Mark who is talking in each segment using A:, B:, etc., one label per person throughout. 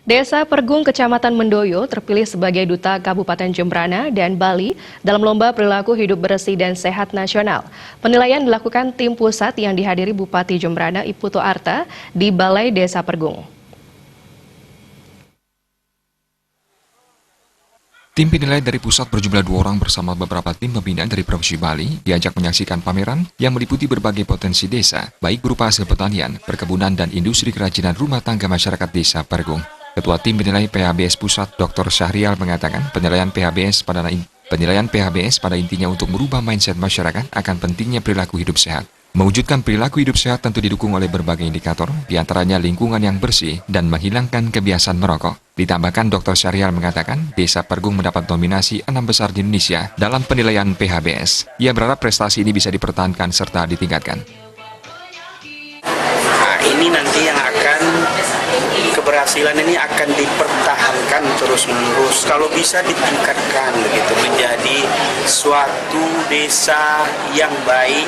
A: Desa Pergung, Kecamatan Mendoyo terpilih sebagai Duta Kabupaten Jembrana dan Bali dalam Lomba Perilaku Hidup Bersih dan Sehat Nasional. Penilaian dilakukan tim pusat yang dihadiri Bupati Jembrana Iputu Arta di Balai Desa Pergung.
B: Tim penilai dari pusat berjumlah 2 orang bersama beberapa tim pembina dari Provinsi Bali diajak menyaksikan pameran yang meliputi berbagai potensi desa, baik berupa hasil pertanian, perkebunan, dan industri kerajinan rumah tangga masyarakat Desa Pergung. Ketua Tim Penilai PHBS Pusat, Dr. Syahrial mengatakan penilaian PHBS pada intinya untuk merubah mindset masyarakat akan pentingnya perilaku hidup sehat. Mewujudkan perilaku hidup sehat tentu didukung oleh berbagai indikator, diantaranya lingkungan yang bersih dan menghilangkan kebiasaan merokok. Ditambahkan, Dr. Syahrial mengatakan Desa Pergung mendapat nominasi 6 besar di Indonesia dalam penilaian PHBS. Ia berharap prestasi ini bisa dipertahankan serta ditingkatkan.
C: Nah, ini nanti yang keberhasilan ini akan dipertahankan terus-menerus. Kalau bisa ditingkatkan begitu menjadi suatu desa yang baik.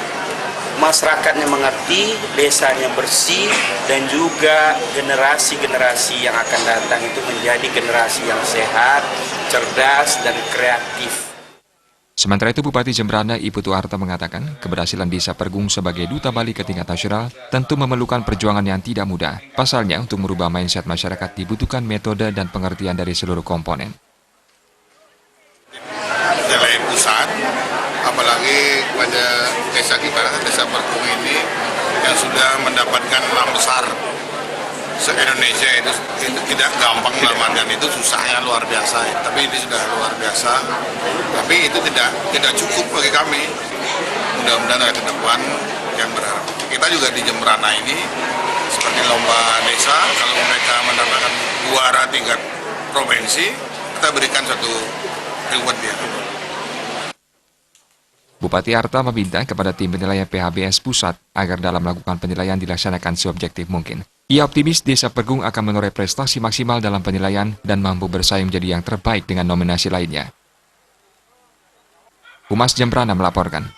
C: Masyarakatnya mengerti, desanya bersih, dan juga generasi-generasi yang akan datang itu menjadi generasi yang sehat, cerdas, dan kreatif.
B: Sementara itu, Bupati Jembrana Iputu Arta mengatakan keberhasilan Desa Pergung sebagai Duta Bali ke tingkat nasional tentu memerlukan perjuangan yang tidak mudah. Pasalnya, untuk merubah mindset masyarakat dibutuhkan metode dan pengertian dari seluruh komponen.
D: Dari pusat, apalagi pada desa kita, Desa Pergung ini yang sudah mendapatkan 6 besar se-Indonesia itu tidak gampang mendapatkan, itu susahnya luar biasa. Tapi ini sudah luar biasa. Tapi itu tidak cukup bagi kami. Mudah-mudahan ke depan yang berharap. Kita juga di Jembrana ini seperti lomba desa, kalau mereka mendapatkan juara tingkat provinsi, kita berikan satu reward dia.
B: Bupati Arta meminta kepada tim penilaian PHBS Pusat agar dalam melakukan penilaian dilaksanakan seobjektif mungkin. Ia optimis Desa Pergung akan menoreh prestasi maksimal dalam penilaian dan mampu bersaing menjadi yang terbaik dengan nominasi lainnya. Humas Jembrana melaporkan.